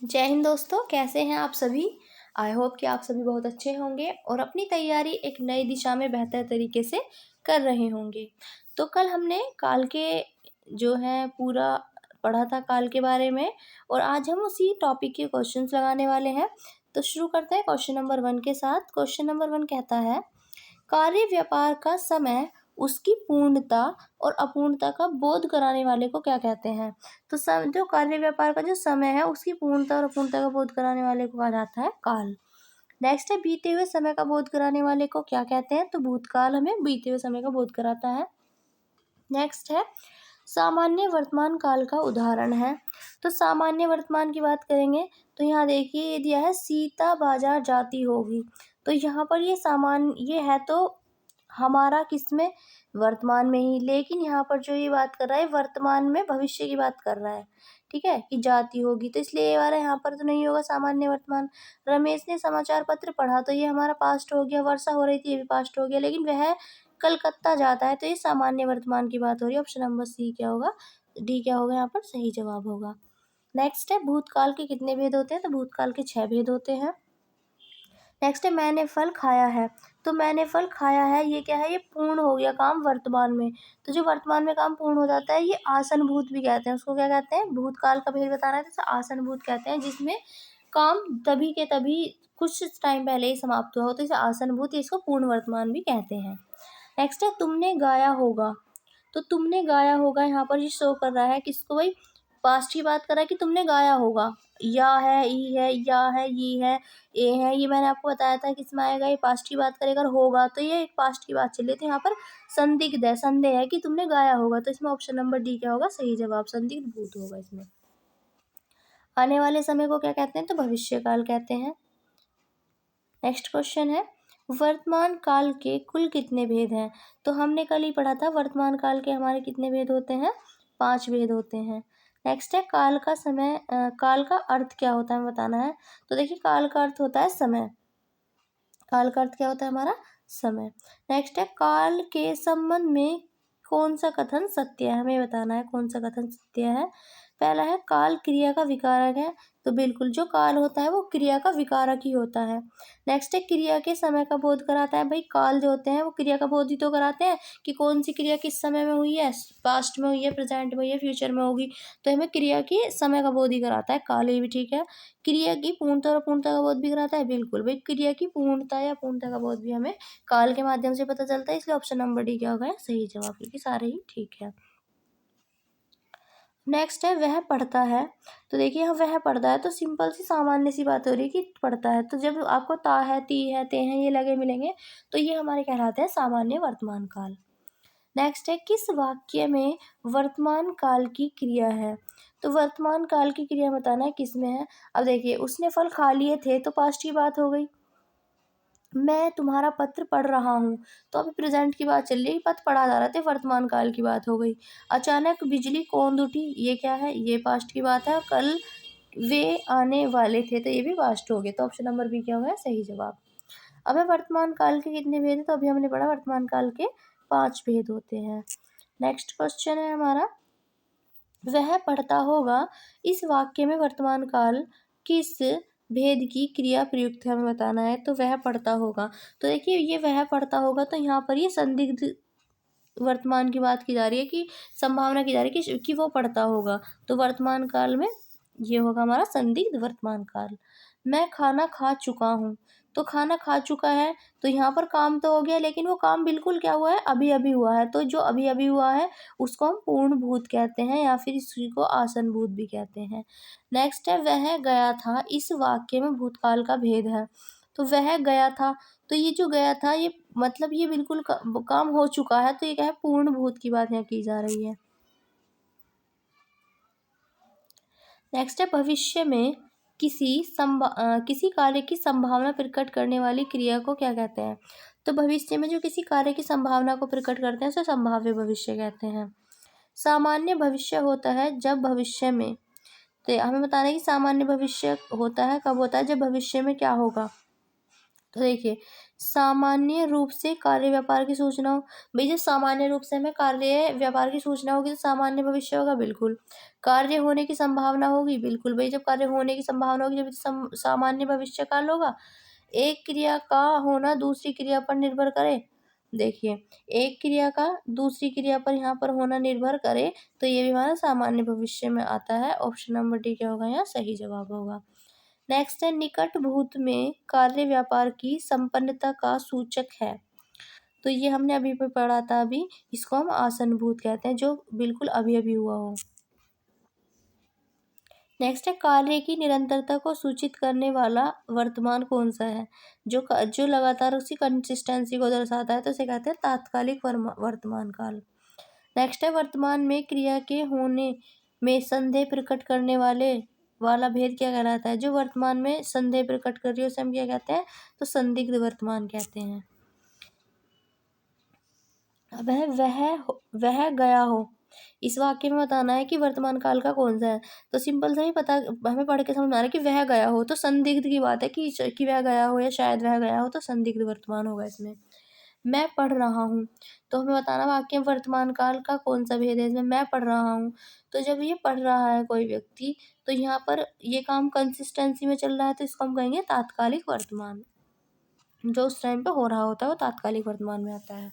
जय हिंद दोस्तों, कैसे हैं आप सभी। आई होप कि आप सभी बहुत अच्छे होंगे और अपनी तैयारी एक नई दिशा में बेहतर तरीके से कर रहे होंगे। तो कल हमने काल के जो है पूरा पढ़ा था काल के बारे में, और आज हम उसी टॉपिक के क्वेश्चंस लगाने वाले हैं। तो शुरू करते हैं क्वेश्चन नंबर 1 के साथ। क्वेश्चन नंबर 1 कहता है, कार्य व्यापार का समय उसकी पूर्णता और अपूर्णता का बोध कराने वाले को क्या कहते हैं। तो जो कार्य व्यापार का जो समय है उसकी पूर्णता और अपूर्णता का बोध कराने वाले को कहा जाता है काल। नेक्स्ट है, बीते हुए समय का बोध कराने वाले को क्या कहते हैं। तो भूतकाल हमें बीते हुए समय का बोध कराता है। नेक्स्ट है, सामान्य वर्तमान काल का उदाहरण है। तो सामान्य वर्तमान की बात करेंगे तो यहाँ देखिए ये दिया है, सीता बाजार जाती होगी। तो यहाँ पर ये है तो हमारा किसमें, वर्तमान में ही, लेकिन यहाँ पर जो ये बात कर रहा है वर्तमान में भविष्य की बात कर रहा है। ठीक है, कि जाती होगी, तो इसलिए ये वाला यहाँ पर तो नहीं होगा सामान्य वर्तमान। रमेश ने समाचार पत्र पढ़ा, तो ये हमारा पास्ट हो गया। वर्षा हो रही थी, ये भी पास्ट हो गया, लेकिन वह कलकत्ता जाता है, तो ये सामान्य वर्तमान की बात हो रही है। ऑप्शन नंबर सी क्या होगा, डी क्या होगा यहाँ पर सही जवाब होगा। नेक्स्ट है, भूतकाल के कितने भेद होते हैं। तो भूतकाल के 6 भेद होते हैं। नेक्स्ट है, मैंने फल खाया है। तो मैंने फल खाया है, ये क्या है, ये पूर्ण हो गया काम वर्तमान में। तो जो वर्तमान में काम पूर्ण हो जाता है ये आसनभूत भी कहते हैं। उसको क्या कहते हैं, भूतकाल का भेद बताना है तो आसनभूत कहते हैं, जिसमें काम तभी के तभी कुछ टाइम पहले ही समाप्त हुआ हो, तो इसे आसनभूत, इसको पूर्ण वर्तमान भी कहते हैं। नेक्स्ट है, तुमने गाया होगा। तो तुमने गाया होगा यहाँ पर ये शो कर रहा है किसको भाई, पास्ट की बात कर रहा है कि तुमने गाया होगा। या है, ई है, या है, ये है, ए है, ये मैंने आपको बताया था किसमें आएगा, ये पास्ट की बात करेगा। होगा तो ये एक पास्ट की बात चल रही थी। यहाँ पर संदिग्ध है, संदेह है कि तुमने गाया होगा, तो इसमें ऑप्शन नंबर डी क्या होगा सही जवाब, संदिग्ध भूत होगा इसमें। आने वाले समय को क्या कहते हैं, तो भविष्य काल कहते हैं। नेक्स्ट क्वेश्चन है, वर्तमान काल के कुल कितने भेद हैं। तो हमने कल ही पढ़ा था वर्तमान काल के हमारे कितने भेद होते हैं, 5 भेद होते हैं। नेक्स्ट है, काल का समय काल का अर्थ क्या होता है बताना है। तो देखिए काल का अर्थ होता है समय। काल का अर्थ क्या होता है हमारा, समय। नेक्स्ट है, काल के संबंध में कौन सा कथन सत्य है, हमें बताना है कौन सा कथन सत्य है। पहला है, काल क्रिया का विकारक है। तो बिल्कुल जो काल होता है वो क्रिया का विकारक ही होता है। नेक्स्ट है, क्रिया के समय का बोध कराता है। भाई काल जो होते हैं वो क्रिया का बोध ही तो कराते हैं कि कौन सी क्रिया किस समय में हुई है, पास्ट में हुई है, प्रेजेंट में हुई है, फ्यूचर में होगी। तो हमें क्रिया के समय का बोध ही कराता है काल, ये भी ठीक है। क्रिया की पूर्णता और अपूर्णता का बोध भी कराता है, बिल्कुल भाई क्रिया की पूर्णता या अपूर्णता का बोध भी हमें काल के माध्यम से पता चलता है, इसलिए ऑप्शन नंबर डी क्या होगा सही जवाब, क्योंकि सारे ही ठीक है। नेक्स्ट है, वह पढ़ता है। तो देखिए यहाँ वह पढ़ता है, तो सिंपल सी सामान्य सी बात हो रही है कि पढ़ता है। तो जब आपको ता है, ती है, ते हैं ये लगे मिलेंगे तो ये हमारे कहलाते हैं सामान्य वर्तमान काल। नेक्स्ट है, किस वाक्य में वर्तमान काल की क्रिया है। तो वर्तमान काल की क्रिया बताना है किस में है। अब देखिए उसने फल खा लिए थे, तो पास्ट की बात हो गई। मैं तुम्हारा पत्र पढ़ रहा हूँ, तो अभी प्रेजेंट की बात चल रही है, पत्र पढ़ा जा रहा था, वर्तमान काल की बात हो गई। अचानक बिजली कौंध उठी, ये क्या है, ये पास्ट की बात है। कल वे आने वाले थे, तो ये भी पास्ट हो गए, तो ऑप्शन नंबर बी क्या होगा सही जवाब। अब है वर्तमान काल के कितने भेद हैं। तो अभी हमने पढ़ा वर्तमान काल के 5 भेद होते हैं। नेक्स्ट क्वेश्चन है हमारा, वह पढ़ता होगा, इस वाक्य में वर्तमान काल किस भेद की क्रिया प्रयुक्त है, हमें बताना है। तो वह पढ़ता होगा, तो देखिए ये वह पढ़ता होगा, तो यहाँ पर ये संदिग्ध वर्तमान की बात की जा रही है, कि संभावना की जा रही है कि वो पढ़ता होगा। तो वर्तमान काल में ये होगा हमारा संदिग्ध वर्तमान काल। मैं खाना खा चुका हूँ, तो खाना खा चुका है, तो यहाँ पर काम तो हो गया, लेकिन वो काम बिल्कुल क्या हुआ है, अभी अभी हुआ है। तो जो अभी अभी हुआ है उसको हम पूर्ण भूत कहते हैं, या फिर इसी को आसन भूत भी कहते हैं। नेक्स्ट है, वह गया था, इस वाक्य में भूतकाल का भेद है। तो वह गया था, तो ये जो गया था ये मतलब ये बिल्कुल काम हो चुका है, तो ये क्या है, पूर्ण भूत की बात यहाँ की जा रही है। नेक्स्ट है, भविष्य में किसी कार्य की संभावना प्रकट करने वाली क्रिया को क्या कहते हैं। तो भविष्य में जो किसी कार्य की संभावना को प्रकट करते हैं उसे संभाव्य भविष्य कहते हैं। सामान्य भविष्य होता है जब भविष्य में, तो हमें बताना है कि सामान्य भविष्य होता है कब होता है, जब भविष्य में क्या होगा, तो देखिए, सामान्य रूप से कार्य व्यापार की सूचना हो, भाई जब सामान्य रूप से हमें कार्य व्यापार की सूचना होगी तो सामान्य भविष्य होगा, बिल्कुल। कार्य होने की संभावना होगी, बिल्कुल भाई जब कार्य होने की संभावना होगी जब सामान्य भविष्य काल होगा। एक क्रिया का होना दूसरी क्रिया पर निर्भर करे, देखिए एक क्रिया का दूसरी क्रिया पर यहाँ पर होना निर्भर करे, तो ये भी हमारा सामान्य भविष्य में आता है। ऑप्शन नंबर डी क्या होगा, यहाँ सही जवाब होगा। नेक्स्ट है, निकट भूत में कार्य व्यापार की संपन्नता का सूचक है। तो ये हमने अभी पे पढ़ा था, अभी इसको हम आसन भूत कहते हैं, जो बिल्कुल अभी अभी हुआ हो। नेक्स्ट है, कार्य की निरंतरता को सूचित करने वाला वर्तमान कौन सा है, जो लगातार उसकी कंसिस्टेंसी को दर्शाता है, तो इसे कहते हैं तात्कालिक वर्तमान काल। नेक्स्ट है, वर्तमान में क्रिया के होने में संदेह प्रकट करने वाला भेद क्या कहलाता है, जो वर्तमान में संदेह प्रकट कर रही है उसे हम क्या कहते हैं, तो संदिग्ध वर्तमान कहते हैं। अब है, वह गया हो, इस वाक्य में बताना है कि वर्तमान काल का कौन सा है। तो सिंपल सा ही पता, हमें पढ़ के समझ में आ रहा है कि वह गया हो, तो संदिग्ध की बात है कि वह गया हो या शायद वह गया हो, तो संदिग्ध वर्तमान होगा इसमें। मैं पढ़ रहा हूँ, तो हमें बताना वाक्य में वर्तमान काल का कौन सा भेद है इसमें। मैं पढ़ रहा हूँ, तो जब ये पढ़ रहा है कोई व्यक्ति, तो यहाँ पर ये काम कंसिस्टेंसी में चल रहा है, तो इसको हम कहेंगे तात्कालिक वर्तमान। जो उस टाइम पे हो रहा होता है वो तात्कालिक वर्तमान में आता है।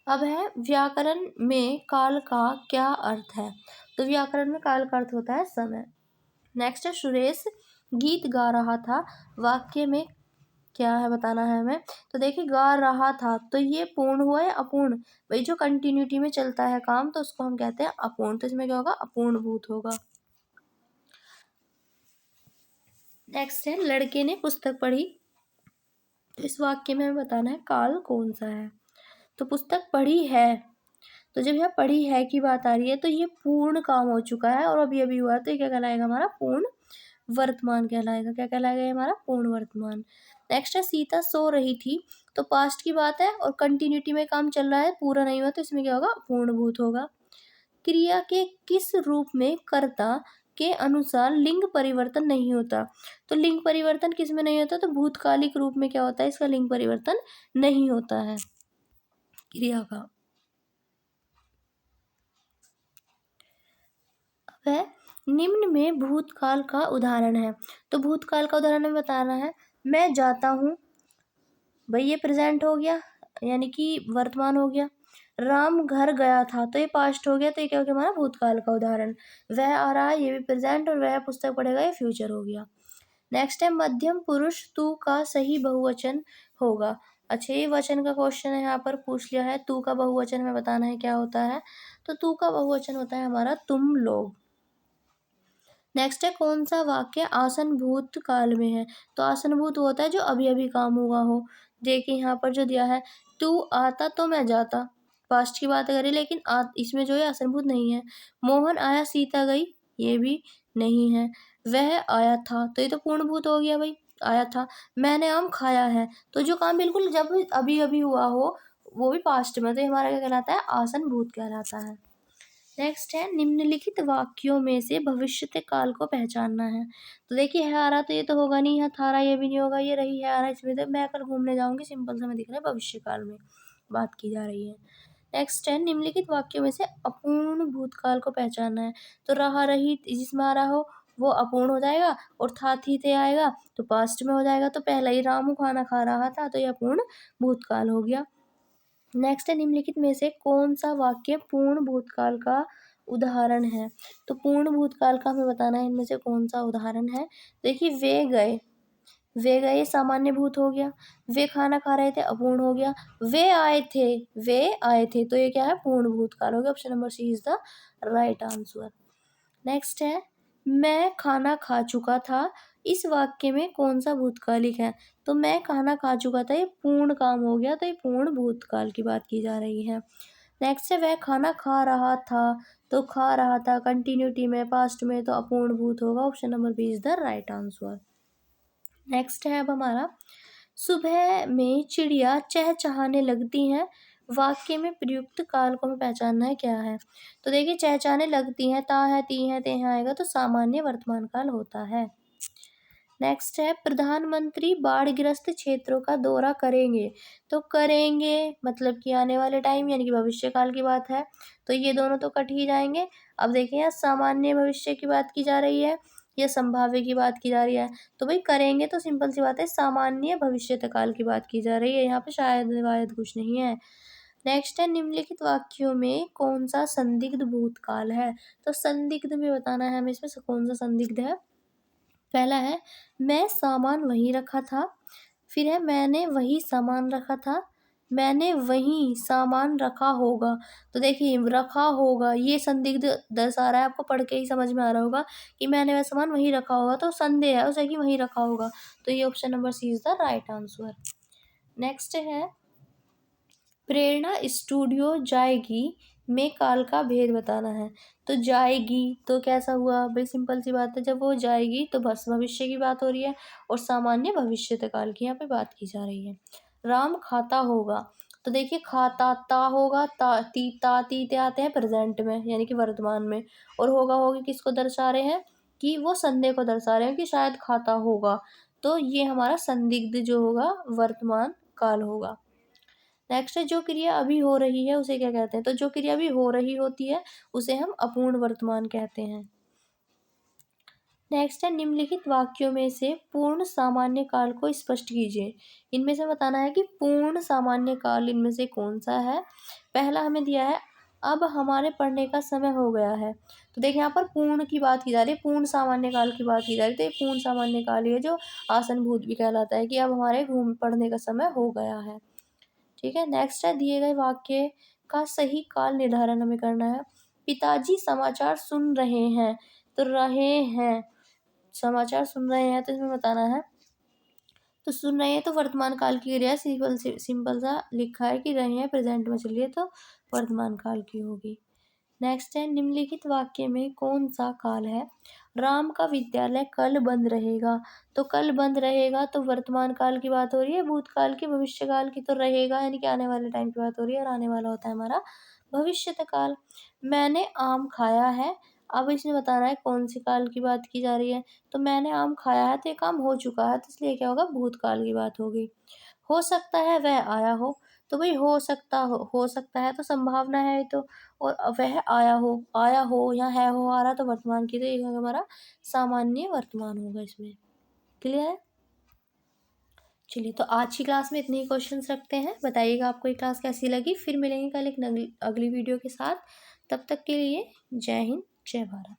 अब है, व्याकरण में काल का क्या अर्थ है, तो व्याकरण में काल का अर्थ होता है समय। नेक्स्ट है, सुरेश गीत गा रहा था, वाक्य में क्या है बताना है हमें। तो देखिए, गा रहा था, तो ये पूर्ण हुआ या अपूर्ण, भाई जो कंटिन्यूटी में चलता है काम तो उसको हम कहते हैं अपूर्ण, तो इसमें क्या होगा, अपूर्ण भूत होगा। नेक्स्ट है, लड़के ने पुस्तक पढ़ी, तो इस वाक्य में हमें बताना है काल कौन सा है। तो पुस्तक पढ़ी है, तो जब यहाँ पढ़ी है की बात आ रही है तो ये पूर्ण काम हो चुका है और अभी अभी हुआ है, तो ये क्या कहलाएगा, हमारा पूर्ण वर्तमान कहलाएगा। क्या कहलाएगा, ये हमारा पूर्ण वर्तमान। नेक्स्ट है, सीता सो रही थी, तो पास्ट की बात है और कंटिन्यूटी में काम चल रहा है, पूरा नहीं हुआ, तो इसमें क्या होगा, पूर्ण भूत होगा। क्रिया के किस रूप में कर्ता के अनुसार लिंग परिवर्तन नहीं होता, तो लिंग परिवर्तन किस में नहीं होता, तो भूतकालिक रूप में क्या होता है, इसका लिंग परिवर्तन नहीं होता है क्रिया का। वह निम्न में भूतकाल का उदाहरण है, तो भूतकाल का उदाहरण हमें बताना है। मैं जाता हूँ, भाई ये प्रेजेंट हो गया, यानी कि वर्तमान हो गया। राम घर गया था, तो ये पास्ट हो गया, तो ये क्या हो गया, हमारा भूतकाल का उदाहरण। वह आ रहा है, ये भी प्रेजेंट, और वह पुस्तक पढ़ेगा, ये फ्यूचर हो गया। नेक्स्ट है, मध्यम पुरुष तू का सही बहुवचन होगा। अच्छा, ये वचन का क्वेश्चन है, यहाँ पर पूछ लिया है। तू का बहुवचन में बताना है क्या होता है, तो तू का बहुवचन होता है हमारा तुम लोग। नेक्स्ट है, कौन सा वाक्य आसन भूत काल में है, तो आसन भूत होता है जो अभी अभी काम हुआ हो। देखिए यहाँ पर जो दिया है, तू आता तो मैं जाता, पास्ट की बात करें, लेकिन इसमें जो है आसन भूत नहीं है। मोहन आया सीता गई, ये भी नहीं है। वह आया था, तो ये तो पूर्ण भूत हो गया भाई, आया था। मैंने आम खाया है, तो जो काम बिल्कुल जब अभी अभी हुआ हो वो भी पास्ट में, तो ये हमारा क्या कहलाता है, आसन भूत कहलाता है। नेक्स्ट है, निम्नलिखित वाक्यों में से भविष्यत काल को पहचानना है, तो देखिए है आ रहा, तो ये तो होगा नहीं है, थारा ये भी नहीं होगा, ये रही है आ रहा, इसमें तो मैं कल घूमने जाऊंगी, सिंपल सा में दिख रहा है भविष्य काल में बात की जा रही है। नेक्स्ट है, निम्नलिखित वाक्यों में से अपूर्ण भूतकाल को पहचानना है, तो रहा रही जिसमें आ रहा हो वो अपूर्ण हो जाएगा, और था थी थे आएगा तो पास्ट में हो जाएगा। तो पहला ही रामू खाना खा रहा था, तो यह अपूर्ण भूतकाल हो गया। नेक्स्ट है, निम्नलिखित में से कौन सा वाक्य पूर्ण भूतकाल का उदाहरण है, तो पूर्ण भूतकाल का हमें बताना है इनमें से कौन सा उदाहरण है। देखिए, वे गए सामान्य भूत हो गया, वे खाना खा रहे थे अपूर्ण हो गया, वे आए थे, तो ये क्या है, पूर्ण भूतकाल हो गया। Option number C is the right answer. Next है, मैं खाना खा चुका था, इस वाक्य में कौन सा भूतकालिक है, तो मैं खाना खा चुका था, ये पूर्ण काम हो गया, तो ये पूर्ण भूतकाल की बात की जा रही है। नेक्स्ट है, वह खाना खा रहा था, तो खा रहा था कंटिन्यूटी में, पास्ट में, तो अपूर्ण भूत होगा। Option number B is the right answer. Next है अब हमारा, सुबह में चिड़िया चहचहाने लगती हैं, वाक्य में प्रयुक्त काल को हमें पहचानना है क्या है, तो देखिए चहचहाने लगती हैं, ता है ती है ते हैं आएगा, तो सामान्य वर्तमान काल होता है। नेक्स्ट है प्रधानमंत्री बाढ़ग्रस्त क्षेत्रों का दौरा करेंगे। तो करेंगे मतलब कि आने वाले टाइम यानी कि भविष्य काल की बात है, तो ये दोनों तो कट ही जाएंगे। अब देखिए यहाँ सामान्य भविष्य की बात की जा रही है या संभाव्य की बात की जा रही है, तो भाई करेंगे तो सिंपल सी बात है सामान्य भविष्यत काल की बात की जा रही है, यहाँ पे शायद वायद कुछ नहीं है। नेक्स्ट है निम्नलिखित वाक्यों में कौन सा संदिग्ध भूतकाल है। तो संदिग्ध में बताना है हमें इसमें से कौन सा संदिग्ध है। पहला है मैं सामान वहीं रखा था, फिर है मैंने वही सामान रखा था, मैंने वही सामान रखा होगा। तो देखिए रखा होगा ये संदिग्ध दर्शा रहा है, आपको पढ़ के ही समझ में आ रहा होगा कि मैंने वह सामान वहीं रखा होगा, तो संदेह है उसे कि वहीं रखा होगा। तो ये option number C is the right answer. Next है प्रेरणा स्टूडियो जाएगी में काल का भेद बताना है। तो जाएगी तो कैसा हुआ भाई, सिंपल सी बात है जब वो जाएगी तो बस भविष्य की बात हो रही है और सामान्य भविष्यत काल की यहाँ पे बात की जा रही है। राम खाता होगा, तो देखिए खाता ता होगा, ती आते हैं प्रेजेंट में यानी कि वर्तमान में, और होगा होगी किसको दर्शा रहे हैं कि वो संदेह को दर्शा रहे हैं कि शायद खाता होगा, तो ये हमारा संदिग्ध जो होगा वर्तमान काल होगा। नेक्स्ट है जो क्रिया अभी हो रही है उसे क्या कहते हैं। तो जो क्रिया अभी हो रही होती है उसे हम अपूर्ण वर्तमान कहते हैं। नेक्स्ट है निम्नलिखित वाक्यों में से पूर्ण सामान्य काल को स्पष्ट कीजिए। इनमें से बताना है कि पूर्ण सामान्य काल इनमें से कौन सा है। पहला हमें दिया है अब हमारे पढ़ने का समय हो गया है। तो देखिए यहाँ पर पूर्ण की बात की जा रही है, पूर्ण सामान्य काल की बात की जा रही है, तो ये पूर्ण सामान्य काल ही है जो आसनभूत भी कहलाता है कि अब हमारे पढ़ने का समय हो गया है। ठीक है। नेक्स्ट है दिए गए वाक्य का सही काल निर्धारण हमें करना है। पिताजी समाचार सुन रहे हैं, तो रहे हैं समाचार सुन रहे हैं तो इसमें बताना है, तो सुन रहे हैं तो वर्तमान काल की क्रिया सिंपल सा लिखा है कि रहे हैं प्रेजेंट में चलिए तो वर्तमान काल की होगी। नेक्स्ट है निम्नलिखित वाक्य में कौन सा काल है। राम का विद्यालय कल बंद रहेगा, तो कल बंद रहेगा तो वर्तमान काल की बात हो रही है, भूतकाल की भविष्य काल की तो रहेगा यानी कि आने वाले टाइम की बात हो रही है, और आने वाला होता है हमारा भविष्यत काल। मैंने आम खाया है, अब इसमें बताना है कौन सी काल की बात की जा रही है। तो मैंने आम खाया है तो ये काम हो चुका है, तो इसलिए क्या होगा भूतकाल की बात होगी। हो सकता है वह आया हो, तो भाई हो सकता है तो संभावना है तो, और वह आया हो या है हो आ रहा तो वर्तमान की, तो ये हमारा सामान्य वर्तमान होगा इसमें। क्लियर है। चलिए तो आज की क्लास में इतने ही क्वेश्चंस रखते हैं, बताइएगा आपको ये क्लास कैसी लगी। फिर मिलेंगे कल एक अगली वीडियो के साथ, तब तक के लिए जय हिंद जय भारत।